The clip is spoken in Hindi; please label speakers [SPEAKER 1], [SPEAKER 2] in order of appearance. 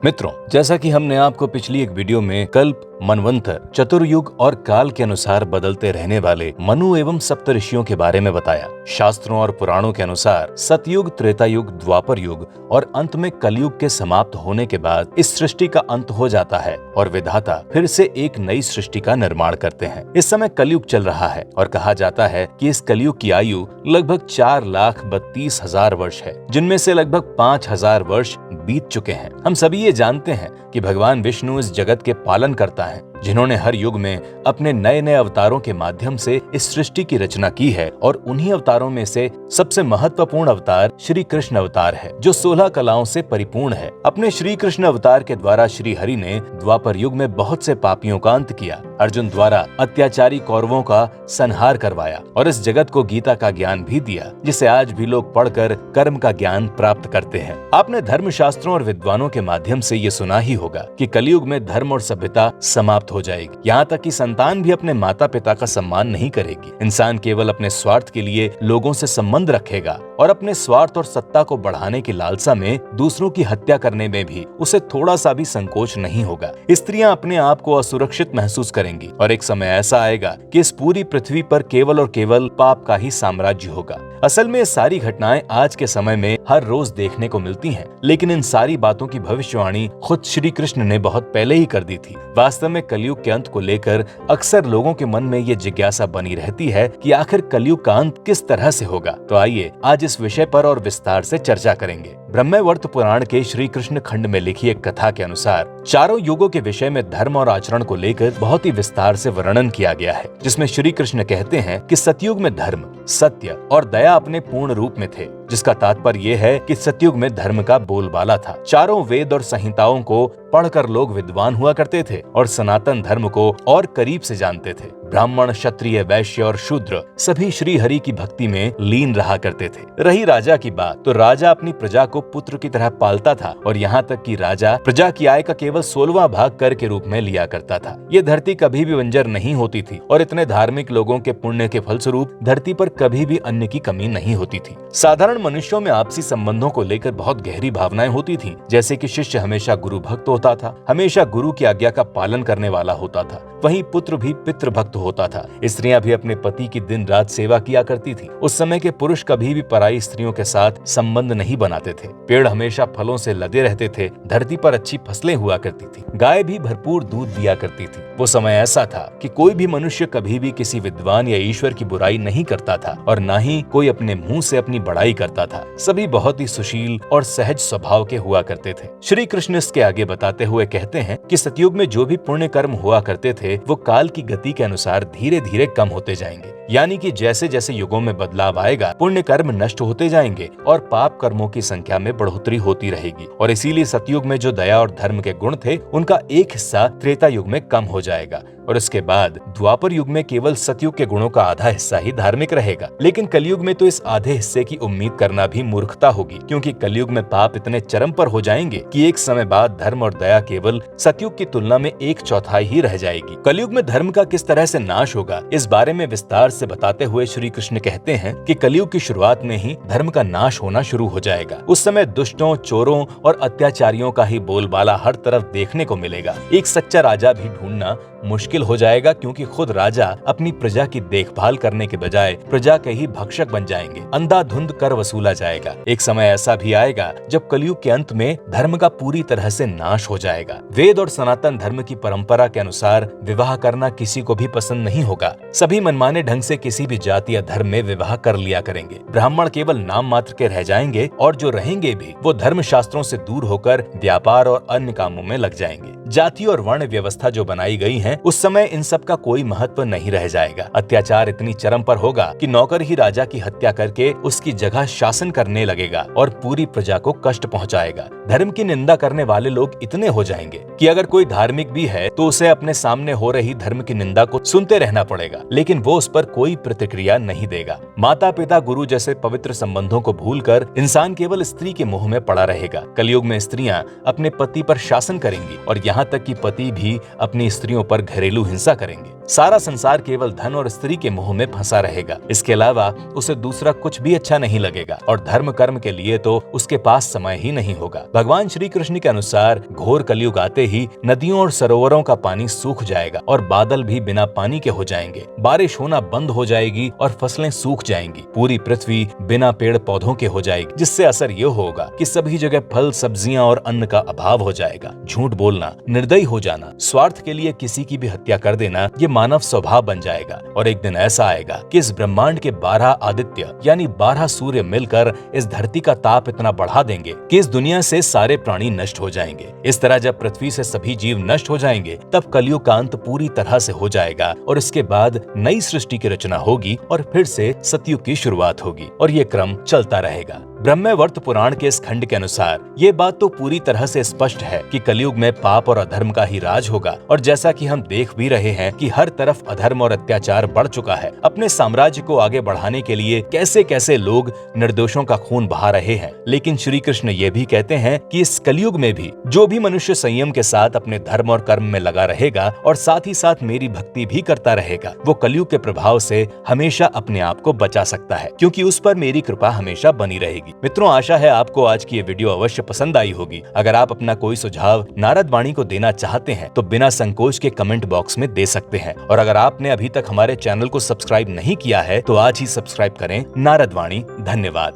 [SPEAKER 1] मित्रों, जैसा कि हमने आपको पिछली एक वीडियो में कल्प, मनवंतर, चतुर्युग और काल के अनुसार बदलते रहने वाले मनु एवं सप्तऋषियों के बारे में बताया। शास्त्रों और पुराणों के अनुसार सतयुग, त्रेता युग, द्वापर युग और अंत में कलयुग के समाप्त होने के बाद इस सृष्टि का अंत हो जाता है और विधाता फिर से एक नई सृष्टि का निर्माण करते हैं। इस समय कलयुग चल रहा है और कहा जाता है कि इस कलयुग की आयु लगभग 4,32,000 वर्ष है, जिनमें से लगभग 5,000 वर्ष बीत चुके हैं। हम सभी ये जानते हैं कि भगवान विष्णु इस जगत के पालन करता है, जिन्होंने हर युग में अपने नए नए अवतारों के माध्यम से इस सृष्टि की रचना की है और उन्हीं अवतारों में से सबसे महत्वपूर्ण अवतार श्री कृष्ण अवतार है, जो 16 कलाओं से परिपूर्ण है। अपने श्री कृष्ण अवतार के द्वारा श्री हरि ने द्वापर युग में बहुत से पापियों का अंत किया, अर्जुन द्वारा अत्याचारी कौरवों का संहार करवाया और इस जगत को गीता का ज्ञान भी दिया, जिसे आज भी लोग पढ़कर कर्म का ज्ञान प्राप्त करते हैं। आपने धर्म शास्त्रों और विद्वानों के माध्यम से ये सुना ही होगा कि कलयुग में धर्म और सभ्यता समाप्त हो जाएगी। यहाँ तक कि संतान भी अपने माता पिता का सम्मान नहीं करेगी। इंसान केवल अपने स्वार्थ के लिए लोगों से संबंध रखेगा और अपने स्वार्थ और सत्ता को बढ़ाने की लालसा में दूसरों की हत्या करने में भी उसे थोड़ा सा भी संकोच नहीं होगा। स्त्रियां अपने आप को असुरक्षित महसूस करेंगी और एक समय ऐसा आएगा कि इस पूरी पृथ्वी पर केवल और केवल पाप का ही साम्राज्य होगा। असल में ये सारी घटनाएं आज के समय में हर रोज देखने को मिलती हैं, लेकिन इन सारी बातों की भविष्यवाणी खुद श्री कृष्ण ने बहुत पहले ही कर दी थी। वास्तव में कलयुग के अंत को लेकर अक्सर लोगों के मन में ये जिज्ञासा बनी रहती है कि आखिर कलयुग का अंत किस तरह से होगा। तो आइए आज इस विषय पर और विस्तार से चर्चा करेंगे। ब्रह्मवर्त पुराण के श्री कृष्ण खंड में लिखी एक कथा के अनुसार चारों युगों के विषय में धर्म और आचरण को लेकर बहुत ही विस्तार से वर्णन किया गया है, जिसमें श्री कृष्ण कहते हैं कि सतयुग में धर्म, सत्य और दया अपने पूर्ण रूप में थे, जिसका तात्पर्य यह है कि सतयुग में धर्म का बोलबाला था। चारों वेद और संहिताओं को पढ़कर लोग विद्वान हुआ करते थे और सनातन धर्म को और करीब से जानते थे। ब्राह्मण, क्षत्रिय, वैश्य और शूद्र सभी श्री हरि की भक्ति में लीन रहा करते थे। रही राजा की बात, तो राजा अपनी प्रजा को पुत्र की तरह पालता था और यहाँ तक कि राजा प्रजा की आय का केवल 16वां भाग कर के रूप में लिया करता था। ये धरती कभी भी बंजर नहीं होती थी और इतने धार्मिक लोगों के पुण्य के फलस्वरूप धरती पर कभी भी अन्न की कमी नहीं होती थी। साधारण मनुष्यों में आपसी संबंधों को लेकर बहुत गहरी भावनाएं होती थी, जैसे कि शिष्य हमेशा गुरु भक्त होता था, हमेशा गुरु की आज्ञा का पालन करने वाला होता था। वहीं पुत्र भी पितृ भक्त होता था। स्त्रियां भी अपने पति की दिन रात सेवा किया करती थी। उस समय के पुरुष कभी भी पराई स्त्रियों के साथ संबंध नहीं बनाते थे। पेड़ हमेशा फलों से लदे रहते थे। धरती पर अच्छी फसलें हुआ करती थी। गाय भी भरपूर दूध दिया करती थी। वो समय ऐसा था कि कोई भी मनुष्य कभी भी किसी विद्वान या ईश्वर की बुराई नहीं करता था और न ही कोई अपने मुंह से अपनी बड़ाई करता था। सभी बहुत ही सुशील और सहज स्वभाव के हुआ करते थे। श्री कृष्ण इसके आगे बताते हुए कहते हैं कि सतयुग में जो भी पुण्य कर्म हुआ करते थे, वो काल की गति के अनुसार धीरे धीरे कम होते जाएंगे। यानी कि जैसे जैसे युगों में बदलाव आएगा, पुण्य कर्म नष्ट होते जाएंगे और पाप कर्मों की संख्या में बढ़ोतरी होती रहेगी। और इसीलिए सतयुग में जो दया और धर्म के गुण थे, उनका एक हिस्सा त्रेता युग में कम हो जाएगा और इसके बाद द्वापर युग में केवल सतयुग के गुणों का आधा हिस्सा ही धार्मिक रहेगा। लेकिन कलयुग में तो इस आधे हिस्से की उम्मीद करना भी मूर्खता होगी, क्योंकि कलयुग में पाप इतने चरम पर हो जाएंगे कि एक समय बाद धर्म और दया केवल सतयुग की तुलना में 1/4 ही रह जाएगी। कलयुग में धर्म का किस तरह से नाश होगा, इस बारे में विस्तार से बताते हुए श्री कृष्ण कहते हैं कि कलयुग की शुरुआत में ही धर्म का नाश होना शुरू हो जाएगा। उस समय दुष्टों, चोरों और अत्याचारियों का ही बोलबाला हर तरफ देखने को मिलेगा। एक सच्चा राजा भी ढूंढना मुश्किल हो जाएगा, क्योंकि खुद राजा अपनी प्रजा की देखभाल करने के बजाय प्रजा के ही भक्षक बन जाएंगे। अंधाधुंध कर वसूला जाएगा। एक समय ऐसा भी आएगा जब कलयुग के अंत में धर्म का पूरी तरह से नाश हो जाएगा। वेद और सनातन धर्म की परंपरा के अनुसार विवाह करना किसी को भी पसंद नहीं होगा। सभी मनमाने ढंग से किसी भी जाति या धर्म में विवाह कर लिया करेंगे। ब्राह्मण केवल नाम मात्र के रह जाएंगे और जो रहेंगे भी वो धर्म शास्त्रों से दूर होकर व्यापार और अन्य कामों में लग जाएंगे। जाति और वर्ण व्यवस्था जो बनाई गई है, उस समय इन सब का कोई महत्व नहीं रह जाएगा। अत्याचार इतनी चरम पर होगा कि नौकर ही राजा की हत्या करके उसकी जगह शासन करने लगेगा और पूरी प्रजा को कष्ट पहुंचाएगा। धर्म की निंदा करने वाले लोग इतने हो जाएंगे कि अगर कोई धार्मिक भी है तो उसे अपने सामने हो रही धर्म की निंदा को सुनते रहना पड़ेगा, लेकिन वो उस पर कोई प्रतिक्रिया नहीं देगा। माता पिता, गुरु जैसे पवित्र संबंधों को भूलकर इंसान केवल स्त्री के मोह में पड़ा रहेगा। कलयुग में स्त्रियां अपने पति पर शासन करेंगी और यहाँ तक कि पति भी अपनी स्त्रियों पर घरेलू हिंसा करेंगे। सारा संसार केवल धन और स्त्री के मोह में फंसा रहेगा। इसके अलावा उसे दूसरा कुछ भी अच्छा नहीं लगेगा और धर्म कर्म के लिए तो उसके पास समय ही नहीं होगा। भगवान श्री कृष्ण के अनुसार घोर कलयुग आते ही नदियों और सरोवरों का पानी सूख जाएगा और बादल भी बिना पानी के हो जाएंगे। बारिश होना बंद हो जाएगी और फसलें सूख जाएंगी। पूरी पृथ्वी बिना पेड़ पौधों के हो जाएगी, जिससे असर ये होगा कि सभी जगह फल, सब्जियां और अन्न का अभाव हो जाएगा। झूठ बोलना, निर्दयी हो जाना, स्वार्थ के लिए किसी की भी हत्या कर देना, ये मानव स्वभाव बन जाएगा। और एक दिन ऐसा आएगा कि इस ब्रह्मांड के 12 आदित्य यानी 12 सूर्य मिलकर इस धरती का ताप इतना बढ़ा देंगे कि इस दुनिया से सारे प्राणी नष्ट हो जाएंगे। इस तरह जब पृथ्वी से सभी जीव नष्ट हो जाएंगे, तब कलयुग का अंत पूरी तरह से हो जाएगा और इसके बाद नई सृष्टि की रचना होगी और फिर से सतयुग की शुरुआत होगी और ये क्रम चलता रहेगा। ब्रह्मवैवर्त पुराण के इस खंड के अनुसार ये बात तो पूरी तरह से स्पष्ट है कि कलयुग में पाप और अधर्म का ही राज होगा। और जैसा कि हम देख भी रहे हैं कि हर तरफ अधर्म और अत्याचार बढ़ चुका है। अपने साम्राज्य को आगे बढ़ाने के लिए कैसे कैसे लोग निर्दोषों का खून बहा रहे हैं। लेकिन श्री कृष्ण ये भी कहते हैं कि इस कलयुग में भी जो भी मनुष्य संयम के साथ अपने धर्म और कर्म में लगा रहेगा और साथ ही साथ मेरी भक्ति भी करता रहेगा, वो कलयुग के प्रभाव से हमेशा अपने आप को बचा सकता है, क्योंकि उस पर मेरी कृपा हमेशा बनी रहेगी। मित्रों, आशा है आपको आज की ये वीडियो अवश्य पसंद आई होगी। अगर आप अपना कोई सुझाव नारद वाणी को देना चाहते हैं तो बिना संकोच के कमेंट बॉक्स में दे सकते हैं। और अगर आपने अभी तक हमारे चैनल को सब्सक्राइब नहीं किया है तो आज ही सब्सक्राइब करें। नारद वाणी। धन्यवाद।